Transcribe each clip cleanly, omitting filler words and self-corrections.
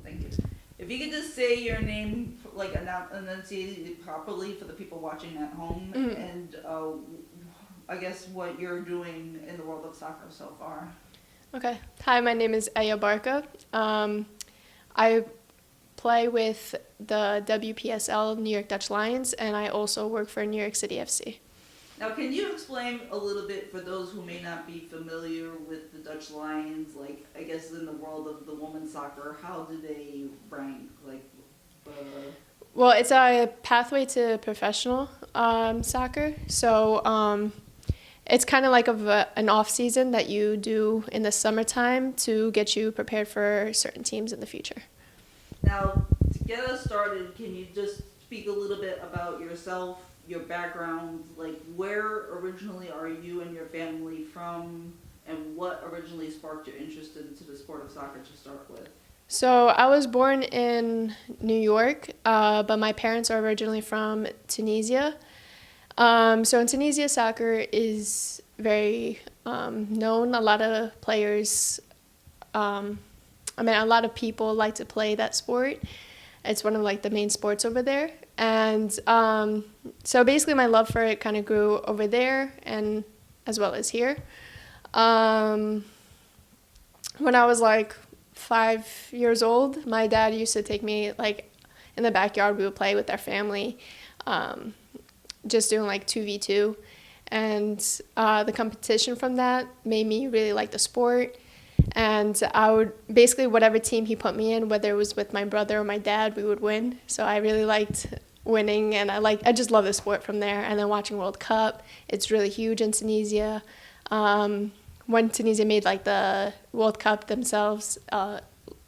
thank you. If you could just say your name, like enunciate it properly for the people watching at home, and I guess what you're doing in the world of soccer so far. Okay. Hi, my name is Aya Barka. I play with the WPSL New York Dutch Lions, and I also work for New York City FC. Now, can you explain a little bit for those who may not be familiar with the Dutch Lions, like, I guess in the world of the women's soccer, how do they rank? Like, Well, it's a pathway to professional soccer. So it's kind of like an off season that you do in the summertime to get you prepared for certain teams in the future. Now, to get us started, can you just speak a little bit about yourself, your background, like where originally are you and your family from, and what originally sparked your interest into the sport of soccer to start with? So I was born in New York, but my parents are originally from Tunisia. So in Tunisia, soccer is very known. A lot of players, a lot of people like to play that sport. It's one of like the main sports over there. And so basically my love for it kind of grew over there and as well as here. When I was like 5 years old, my dad used to take me like in the backyard. We would play with our family, just doing like 2v2. And the competition from that made me really like the sport. And I would basically, whatever team he put me in, whether it was with my brother or my dad, we would win. So I really liked winning, and I just love the sport from there. And then watching World Cup, it's really huge in Tunisia. When Tunisia made like the World Cup themselves,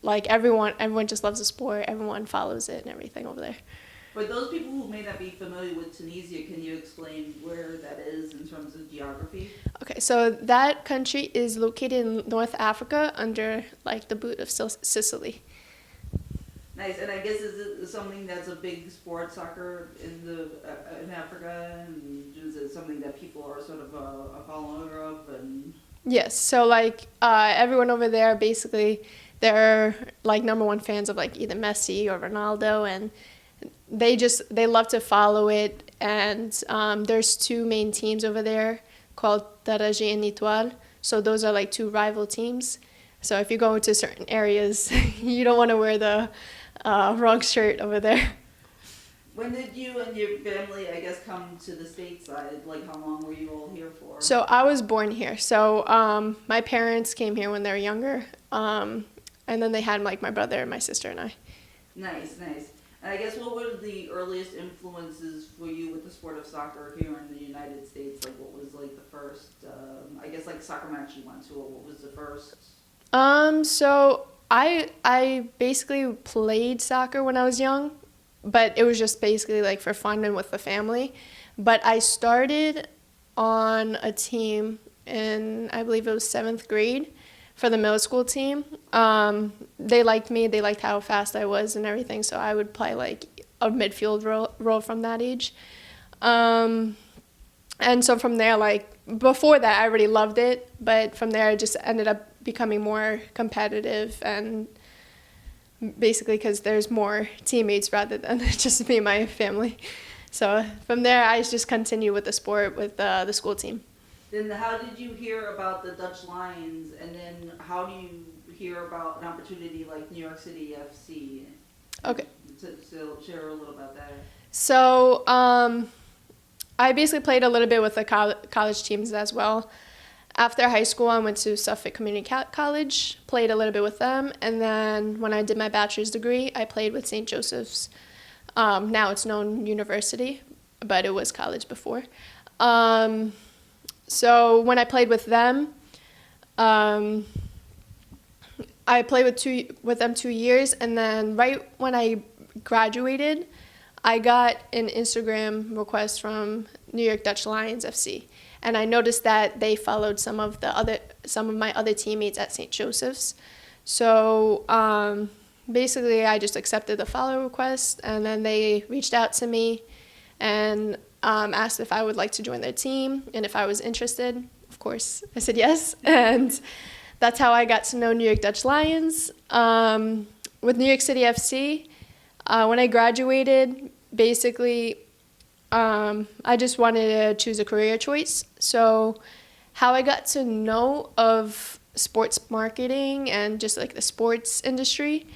like everyone just loves the sport. Everyone follows it and everything over there. For those people who may not be familiar with Tunisia, can you explain where that is in terms of geography? Okay, so that country is located in North Africa under like the boot of Sicily. Nice, and I guess is it something that's a big sport, soccer in Africa, and is it something that people are sort of a follower of? And Yes, so like everyone over there basically they're like number one fans of like either Messi or Ronaldo, and they love to follow it. And there's two main teams over there called Taraji and Etoile. So those are like two rival teams. So if you go to certain areas, you don't want to wear the wrong shirt over there. when did you and your family, I guess, come to the stateside? Like, how long were you all here for? So I was born here. So my parents came here when they were younger. And then they had like my brother and my sister and I. Nice, nice. And I guess what were the earliest influences for you with the sport of soccer here in the United States? Like, what was like the first, I guess, like soccer match you went to, or what was the first? So I basically played soccer when I was young, but it was just basically like for fun and with the family. But I started on a team in, I believe it was 7th grade for the middle school team. They liked me, they liked how fast I was and everything, so I would play like a midfield role from that age. And so from there, like before that I already loved it, but from there I just ended up becoming more competitive, and basically because there's more teammates rather than just me and my family. So from there I just continue with the sport with the school team. Then how did you hear about the Dutch Lions, and then how do you hear about an opportunity like New York City FC? Okay. To share a little about that. So I basically played a little bit with the college teams as well. After high school, I went to Suffolk Community College, played a little bit with them, and then when I did my bachelor's degree, I played with St. Joseph's. Now it's known university, but it was college before. So when I played with them, I played with them 2 years, and then right when I graduated, I got an Instagram request from New York Dutch Lions FC, and I noticed that they followed some of my other teammates at St. Joseph's. So basically, I just accepted the follow request, and then they reached out to me and asked if I would like to join their team and if I was interested. Of course, I said yes, and that's how I got to know New York Dutch Lions. with New York City FC, when I graduated, basically, I just wanted to choose a career choice. So how I got to know of sports marketing and just like the sports industry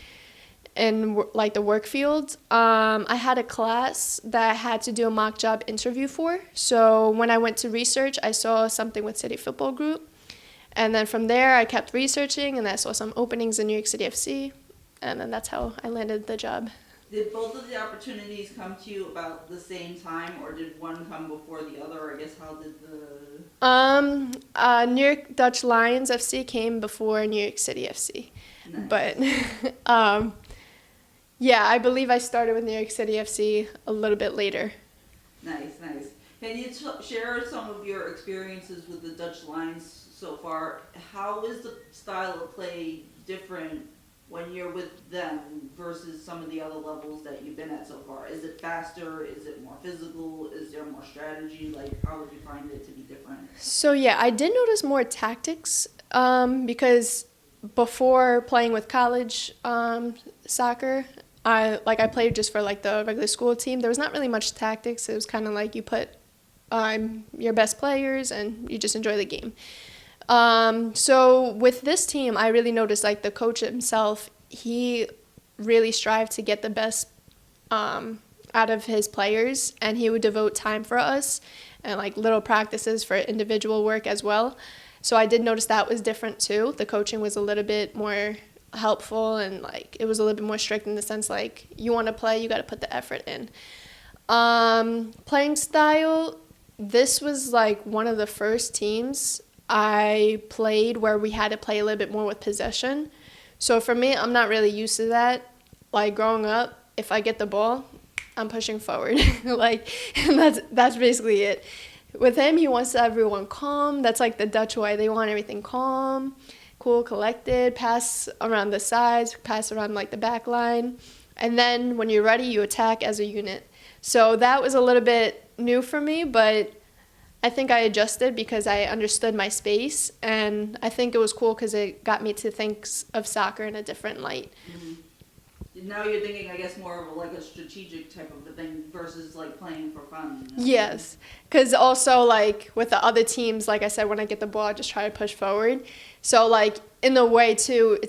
and like the work field, I had a class that I had to do a mock job interview for. So when I went to research, I saw something with City Football Group. And then from there, I kept researching, and I saw some openings in New York City FC. And then that's how I landed the job. Did both of the opportunities come to you about the same time, or did one come before the other? Or I guess how did the... New York Dutch Lions FC came before New York City FC. Nice. But, yeah, I believe I started with New York City FC a little bit later. Nice. Can you share some of your experiences with the Dutch Lions so far? How is the style of play different when you're with them versus some of the other levels that you've been at so far? Is it faster? Is it more physical? Is there more strategy? Like, how would you find it to be different? So, yeah, I did notice more tactics because before playing with college soccer, I played just for like the regular school team. There was not really much tactics. It was kind of like you put your best players and you just enjoy the game. So with this team, I really noticed like the coach himself, he really strived to get the best out of his players, and he would devote time for us and like little practices for individual work as well. So I did notice that was different too. The coaching was a little bit more helpful, and like it was a little bit more strict in the sense like you want to play, you got to put the effort in. Playing style, this was like one of the first teams I played where we had to play a little bit more with possession. So for me, I'm not really used to that. Like growing up, if I get the ball, I'm pushing forward. Like, and that's basically it. With him, he wants everyone calm. That's like the Dutch way. They want everything calm, cool, collected, pass around the sides, pass around like the back line. And then when you're ready, you attack as a unit. So that was a little bit new for me, but I think I adjusted because I understood my space, and I think it was cool because it got me to think of soccer in a different light. Mm-hmm. Now you're thinking, I guess, more of like a strategic type of a thing versus like playing for fun. Yes, because also like with the other teams, like I said, when I get the ball, I just try to push forward. So like in a way too,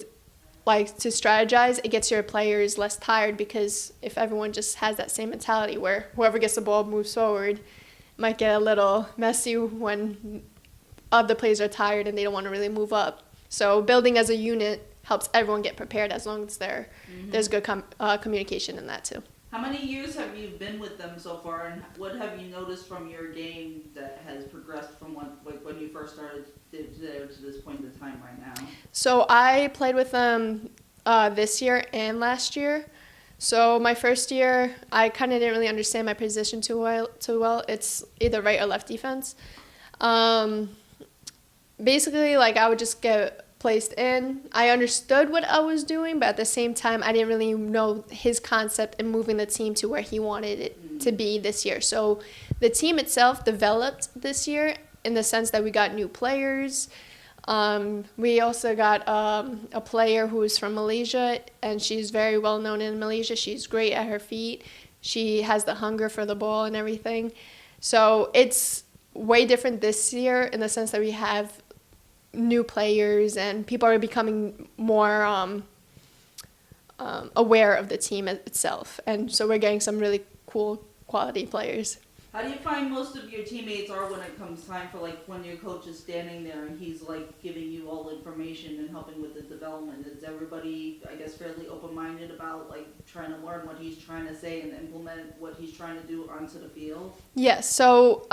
like to strategize, it gets your players less tired, because if everyone just has that same mentality where whoever gets the ball moves forward, might get a little messy when other players are tired and they don't want to really move up. So building as a unit helps everyone get prepared as long as there's good communication in that too. How many years have you been with them so far, and what have you noticed from your game that has progressed from when you first started there to this point in time right now? So I played with them this year and last year. So my first year, I kind of didn't really understand my position too well. It's either right or left defense. Basically, like I would just get placed in. I understood what I was doing, but at the same time, I didn't really know his concept in moving the team to where he wanted it to be this year. So the team itself developed this year in the sense that we got new players. We also got a player who is from Malaysia, and she's very well known in Malaysia. She's great at her feet. She has the hunger for the ball and everything. So it's way different this year in the sense that we have new players and people are becoming more aware of the team itself. And so we're getting some really cool quality players. How do you find most of your teammates are when it comes time for like when your coach is standing there and he's like giving you all the information and helping with the development? Is everybody, I guess, fairly open-minded about like trying to learn what he's trying to say and implement what he's trying to do onto the field? Yes. So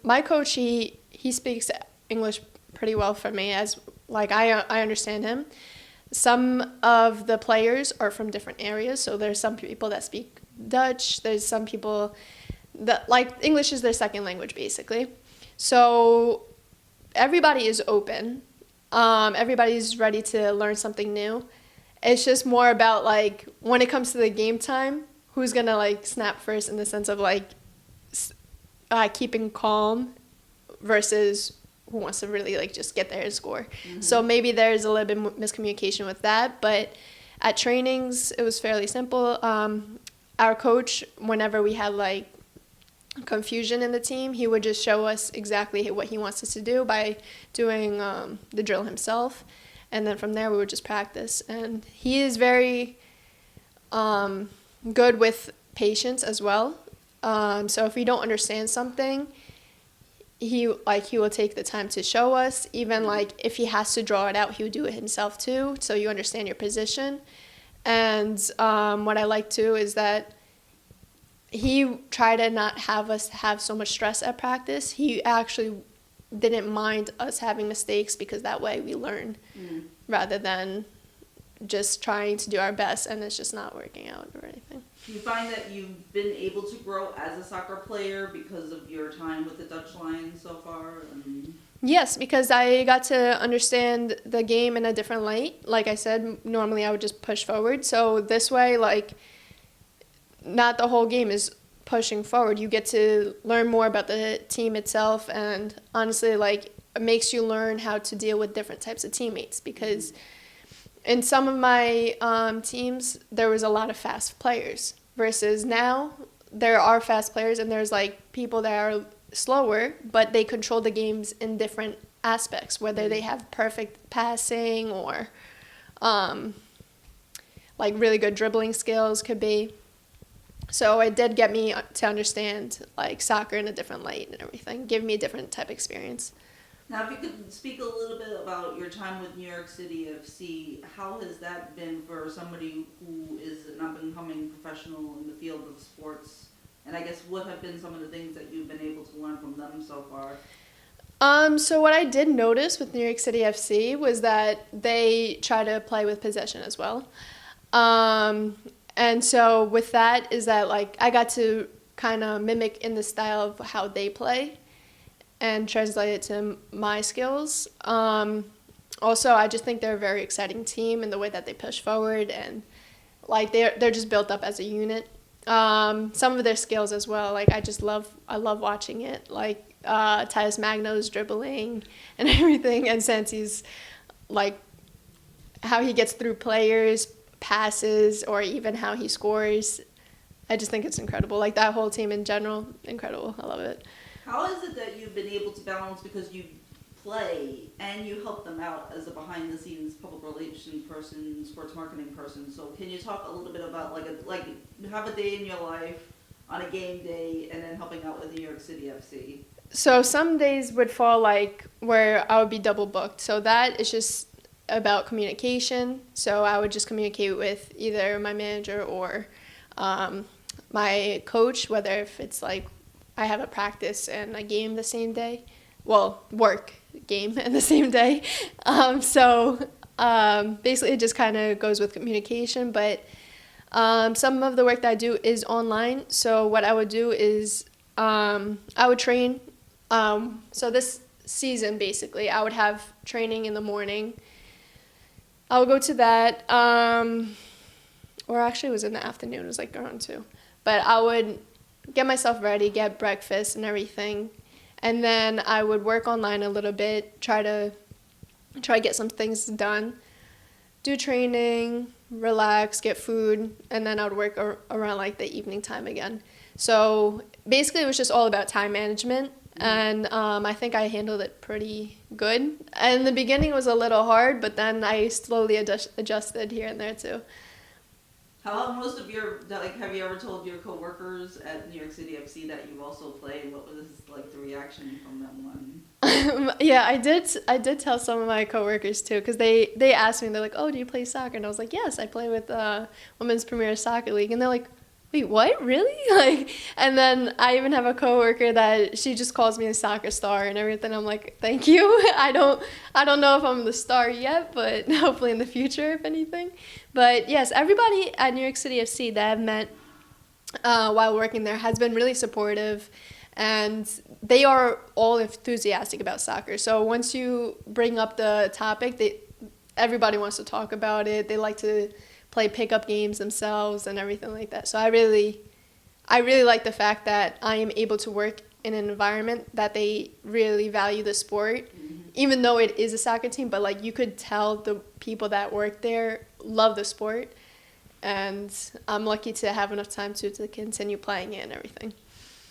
my coach, he speaks English pretty well for me, as like I understand him. Some of the players are from different areas, so there's some people that speak Dutch. There's some people that like English is their second language basically. So everybody is open. Everybody's ready to learn something new. It's just more about like when it comes to the game time, who's gonna like snap first in the sense of like keeping calm versus who wants to really like just get there and score. Mm-hmm. So maybe there's a little bit miscommunication with that, but At trainings, it was fairly simple. Our coach, whenever we had like confusion in the team, he would just show us exactly what he wants us to do by doing the drill himself. And then from there, we would just practice. And he is very good with patience as well. So if we don't understand something, he will take the time to show us. Even like if he has to draw it out, he would do it himself too, so you understand your position. And what I like too is that he tried to not have us have so much stress at practice. He actually didn't mind us having mistakes because that way we learn rather than just trying to do our best and it's just not working out or anything. Do you find that you've been able to grow as a soccer player because of your time with the Dutch Lions so far? Yes, because I got to understand the game in a different light. Like I said, normally I would just push forward. So this way, like, not the whole game is pushing forward. You get to learn more about the team itself, and honestly, like, it makes you learn how to deal with different types of teammates, because in some of my teams, there was a lot of fast players, versus now there are fast players and there's like people that are slower, but they control the games in different aspects, whether they have perfect passing or like really good dribbling skills could be. So it did get me to understand like soccer in a different light and everything, give me a different type of experience. Now, if you could speak a little bit about your time with New York City FC, how has that been for somebody who is an up-and-coming professional in the field of sports? And I guess what have been some of the things that you've been able to learn from them so far? So what I did notice with New York City FC was that they try to play with possession as well. And so with that is that like I got to kind of mimic in the style of how they play and translate it to my skills. Also, I just think they're a very exciting team in the way that they push forward, and like they're just built up as a unit. Some of their skills as well, like I love watching it. Like Titus Magno's dribbling and everything, and Santi's like how he gets through players, passes, or even how he scores. I just think it's incredible. Like that whole team in general, incredible. I love it. How is it that you've been able to balance, because you play and you help them out as a behind-the-scenes public relations person, sports marketing person? So can you talk a little bit about like have a day in your life on a game day and then helping out with New York City FC? So some days would fall like where I would be double booked. So that is just about communication. So I would just communicate with either my manager or my coach, whether if it's like I have a practice and a game the same day. Well, work, game, and the same day. So basically it just kind of goes with communication. But some of the work that I do is online. So what I would do is I would train. So this season, basically, I would have training in the morning. I would go to that. Or actually it was in the afternoon. It was like around 2. But I would get myself ready, get breakfast and everything, and then I would work online a little bit, try to get some things done, do training, relax, get food, and then I would work around like the evening time again. So basically it was just all about time management, and I think I handled it pretty good. And in the beginning it was a little hard, but then I slowly adjusted here and there too. How about most of your, like, have you ever told your coworkers at New York City FC that you also play? What was like the reaction from them one? Yeah, I did tell some of my coworkers too, because they asked me, they're like, "Oh, do you play soccer?" And I was like, "Yes, I play with Women's Premier Soccer League." And they're like, "Wait, what? Really?" Like, and then I even have a coworker that she just calls me a soccer star and everything. I'm like, "Thank you." I don't know if I'm the star yet, but hopefully in the future, if anything. But yes, everybody at New York City FC that I've met while working there has been really supportive, and they are all enthusiastic about soccer. So once you bring up the topic, everybody wants to talk about it. They like to play pickup games themselves and everything like that. So I really like the fact that I am able to work in an environment that they really value the sport, even though it is a soccer team. But like you could tell the people that work there love the sport, and I'm lucky to have enough time to continue playing it and everything.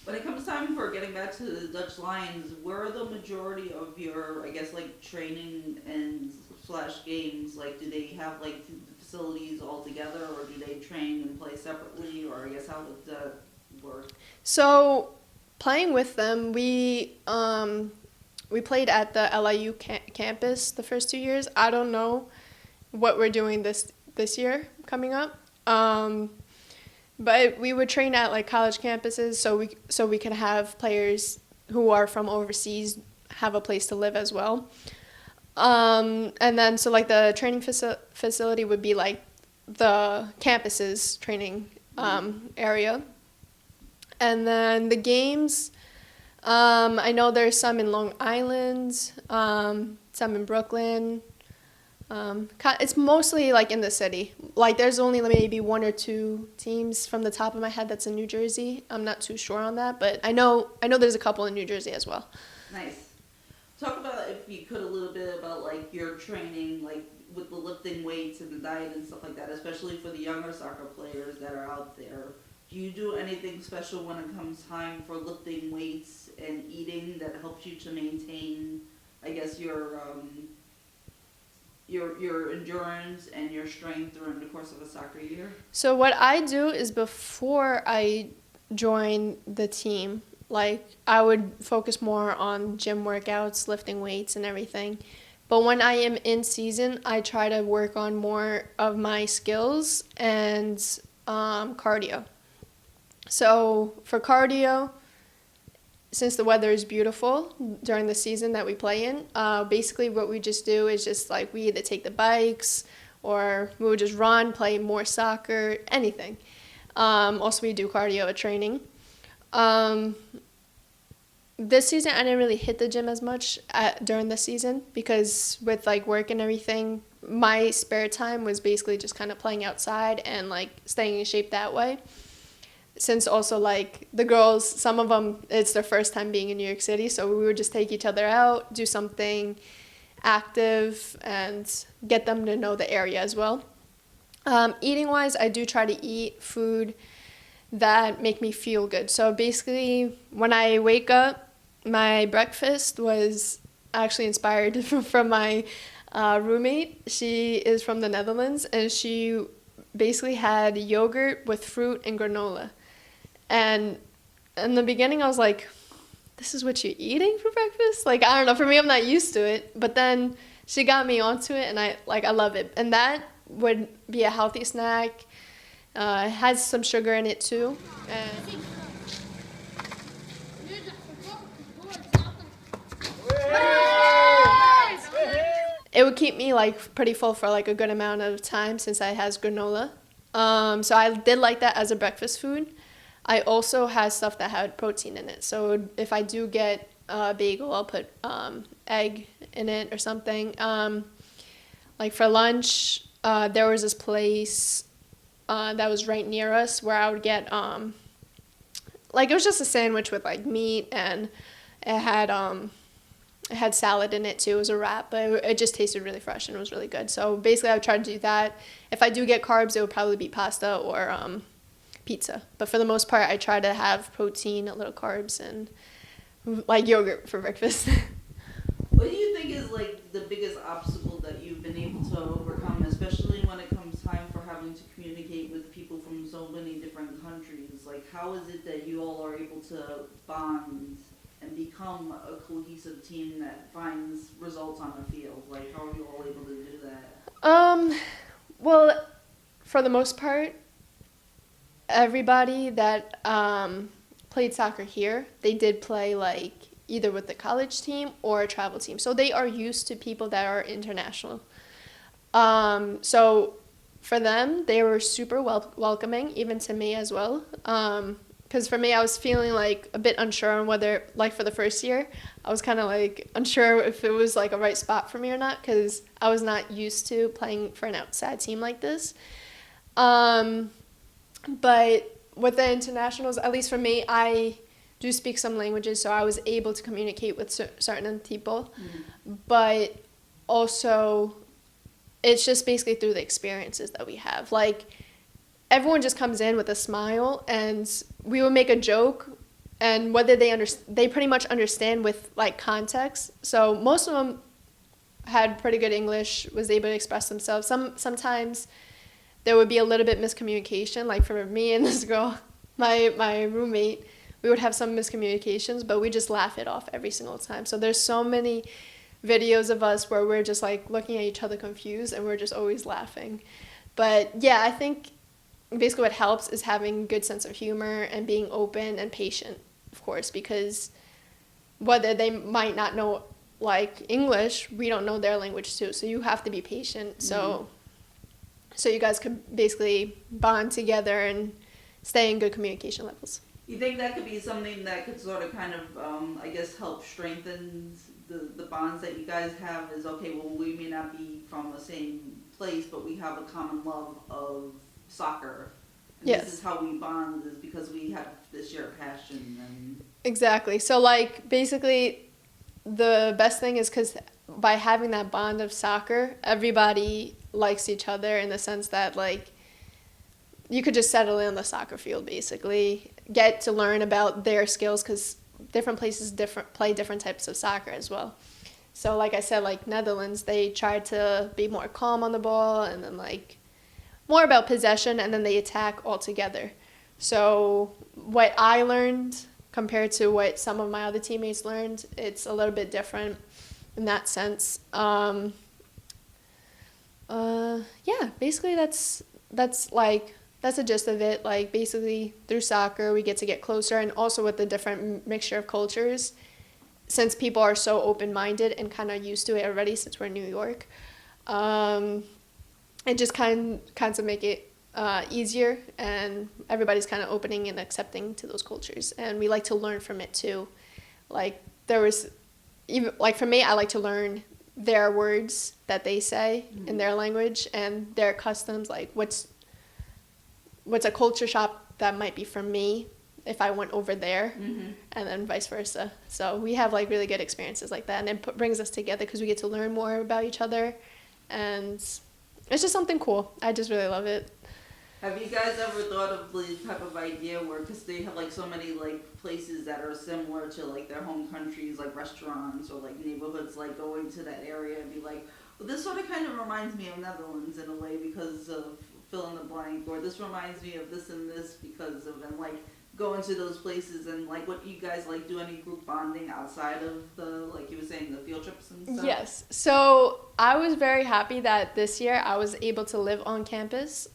When it comes time for getting back to the Dutch Lions, where are the majority of your, I guess, like training and slash games? Like, do they have like the facilities all together, or do they train and play separately, or I guess how would that work? So playing with them, we played at the LIU campus the first 2 years. I don't know what we're doing this year coming up. But we would train at like college campuses, so we could have players who are from overseas have a place to live as well. And then so like the training facility would be like the campus's training area. And then the games, I know there's some in Long Island, some in Brooklyn. It's mostly like in the city. Like there's only maybe 1 or 2 teams from the top of my head that's in New Jersey. I'm not too sure on that, but I know there's a couple in New Jersey as well. Nice. Talk about, if you could, a little bit about like your training, like with the lifting weights and the diet and stuff like that, especially for the younger soccer players that are out there. Do you do anything special when it comes time for lifting weights and eating that helps you to maintain, I guess, your endurance and your strength during the course of a soccer year? So what I do is before I join the team, like I would focus more on gym workouts, lifting weights and everything. But when I am in season, I try to work on more of my skills and cardio. So for cardio, since the weather is beautiful during the season that we play in, basically what we just do is just like we either take the bikes or we would just run, play more soccer, anything. Also, we do cardio at training. This season, I didn't really hit the gym as much during the season because with like work and everything, my spare time was basically just kind of playing outside and like staying in shape that way. Since also like the girls, some of them, it's their first time being in New York City, so we would just take each other out, do something active, and get them to know the area as well. Eating wise, I do try to eat food that make me feel good. So basically, when I wake up, my breakfast was actually inspired from my roommate. She is from the Netherlands, and she basically had yogurt with fruit and granola. And in the beginning, I was like, this is what you're eating for breakfast? Like, I don't know. For me, I'm not used to it. But then she got me onto it, and I love it. And that would be a healthy snack. It has some sugar in it, too. And it would keep me like pretty full for like a good amount of time since it has granola. So I did like that as a breakfast food. I also had stuff that had protein in it. So if I do get a bagel, I'll put egg in it or something. Like for lunch, there was this place that was right near us where I would get like it was just a sandwich with like meat, and it had salad in it too. It was a wrap, but it just tasted really fresh and it was really good. So basically I would try to do that. If I do get carbs, it would probably be pasta or pizza. But for the most part, I try to have protein, a little carbs, and like yogurt for breakfast. What do you think is like the biggest obstacle that you've been able to overcome, especially when it comes time for having to communicate with people from so many different countries? Like, how is it that you all are able to bond and become a cohesive team that finds results on the field? Like, how are you all able to do that? Well, for the most part, everybody that played soccer here, they did play like either with the college team or a travel team. So they are used to people that are international. So for them, they were super welcoming, even to me as well. Because for me, I was feeling like a bit unsure on whether, like for the first year, I was kind of like unsure if it was like a right spot for me or not, because I was not used to playing for an outside team like this. But with the internationals, at least for me, I do speak some languages, so I was able to communicate with certain people. Mm-hmm. But also, it's just basically through the experiences that we have. Like, everyone just comes in with a smile, and we would make a joke, and whether they pretty much understand with like context. So most of them had pretty good English, was able to express themselves. Sometimes there would be a little bit miscommunication. Like for me and this girl, my roommate, we would have some miscommunications, but we just laugh it off every single time. So there's so many videos of us where we're just like looking at each other confused, and we're just always laughing. But yeah, I think basically what helps is having a good sense of humor and being open and patient, of course, because whether they might not know like English, we don't know their language too. So you have to be patient. So you guys could basically bond together and stay in good communication levels. You think that could be something that could sort of kind of, I guess, help strengthen the bonds that you guys have? Is okay, well, we may not be from the same place, but we have a common love of soccer. And Yes. This is how we bond, is because we have this shared passion. And Exactly. So like basically the best thing is because by having that bond of soccer, everybody likes each other in the sense that like you could just settle in on the soccer field, basically get to learn about their skills, because different places play different types of soccer as well. So like I said, like Netherlands, they try to be more calm on the ball, and then like more about possession, and then they attack altogether. So what I learned compared to what some of my other teammates learned, it's a little bit different in that sense. Yeah, basically that's the gist of it. Like basically through soccer we get to get closer, and also with the different mixture of cultures, since people are so open-minded and kind of used to it already since we're in New York, it just kind of make it easier, and everybody's kind of opening and accepting to those cultures, and we like to learn from it too. Like there was even like for me, I like to learn their words that they say in their language and their customs, like what's a culture shock that might be for me if I went over there, and then vice versa. So we have like really good experiences like that, and it brings us together because we get to learn more about each other, and it's just something cool. I just really love it. have you guys ever thought of the type of idea where, because they have like so many like places that are similar to like their home countries, like restaurants or like neighborhoods, like going to that area and be like, well, this sort of kind of reminds me of Netherlands in a way because of fill in the blank, or this reminds me of this and this because of, and like go into those places, and like what you guys like do any group bonding outside of the, like you were saying, the field trips and stuff? Yes. So I was very happy that this year I was able to live on campus.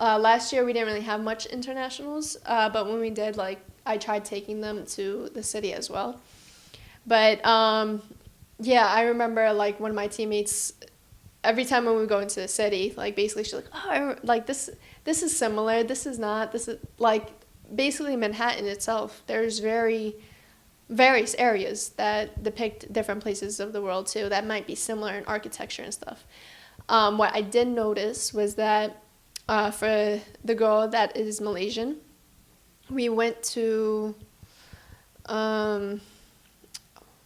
Last year we didn't really have much internationals, but when we did, like I tried taking them to the city as well. But yeah, I remember like one of my teammates, every time when we go into the city, like basically she's like, oh, like this is similar, this is not, this is like basically Manhattan itself. There's various areas that depict different places of the world too that might be similar in architecture and stuff. What I did notice was that for the girl that is Malaysian, we went to, I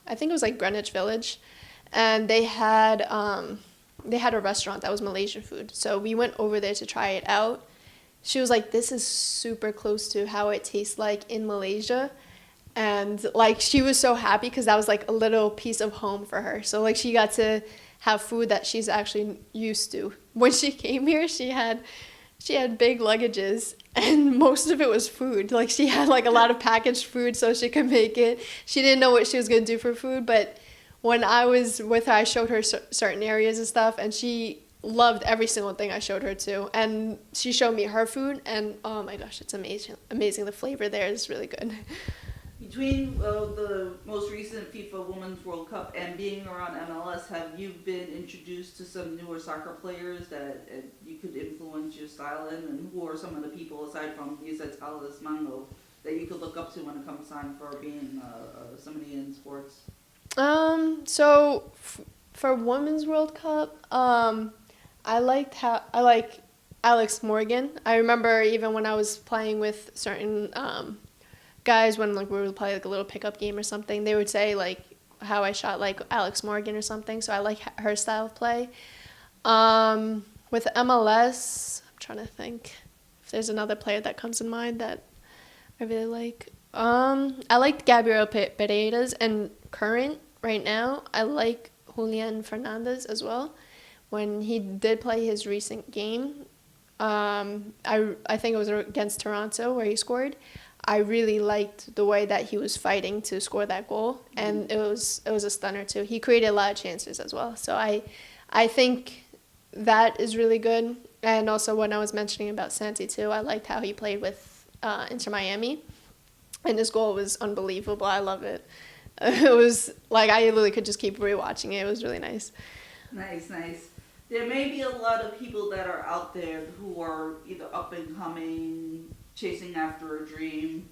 think it was like Greenwich Village, and they had a restaurant that was Malaysian food. So we went over there to try it out. She was like, this is super close to how it tastes like in Malaysia. And like she was so happy because that was like a little piece of home for her. So like she got to have food that she's actually used to. When she came here, she had big luggages, and most of it was food. Like she had like a lot of packaged food so she could make it. She didn't know what she was going to do for food, but when I was with her, I showed her certain areas and stuff, and she loved every single thing I showed her too. And she showed me her food, and oh my gosh, it's amazing. The flavor there is really good. Between the most recent FIFA Women's World Cup and being around MLS, have you been introduced to some newer soccer players that you could influence your style in? And who are some of the people, aside from, you said Talas Mango, that you could look up to when it comes time for being somebody in sports? So for Women's World Cup, I like Alex Morgan. I remember even when I was playing with certain guys, when like we would play like a little pickup game or something, they would say like how I shot like Alex Morgan or something. So I like her style of play. With MLS, I'm trying to think if there's another player that comes in mind that I really like. I liked Gabriel Paredes, and current right now, I like Julian Fernandez as well. When he did play his recent game, I think it was against Toronto where he scored. I really liked the way that he was fighting to score that goal, and it was a stunner too. He created a lot of chances as well, so I think that is really good. And also when I was mentioning about Santi too, I liked how he played with Inter Miami, and his goal was unbelievable. I love it. It was like I literally could just keep rewatching it. It was really nice. Nice, nice. There may be a lot of people that are out there who are either up and coming, chasing after a dream.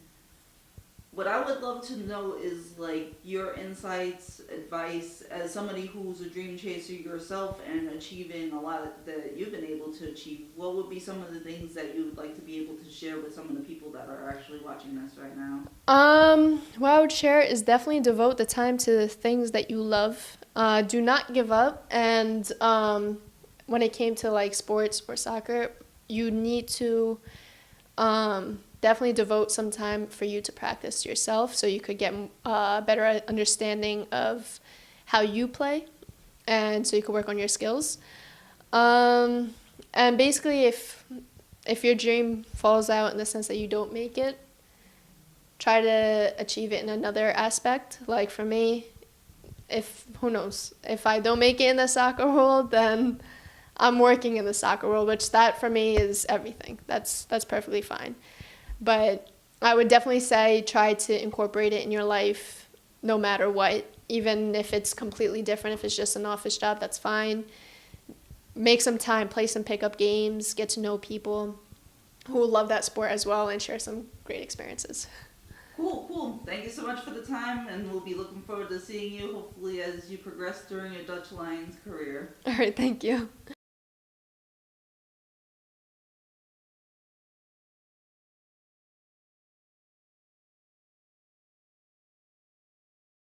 What I would love to know is like your insights, advice as somebody who's a dream chaser yourself and achieving a lot that you've been able to achieve. What would be some of the things that you would like to be able to share with some of the people that are actually watching this right now? What I would share is definitely devote the time to the things that you love. Do not give up. And when it came to like sports or soccer, you need to definitely devote some time for you to practice yourself so you could get a better understanding of how you play and so you could work on your skills. And basically, if your dream falls out in the sense that you don't make it, try to achieve it in another aspect. Like for me, if who knows, if I don't make it in the soccer world, then I'm working in the soccer world, which that for me is everything. That's perfectly fine. But I would definitely say try to incorporate it in your life no matter what, even if it's completely different. If it's just an office job, that's fine. Make some time, play some pickup games, get to know people who love that sport as well, and share some great experiences. Cool, cool. Thank you so much for the time, and we'll be looking forward to seeing you hopefully as you progress during your Dutch Lions career. All right, thank you.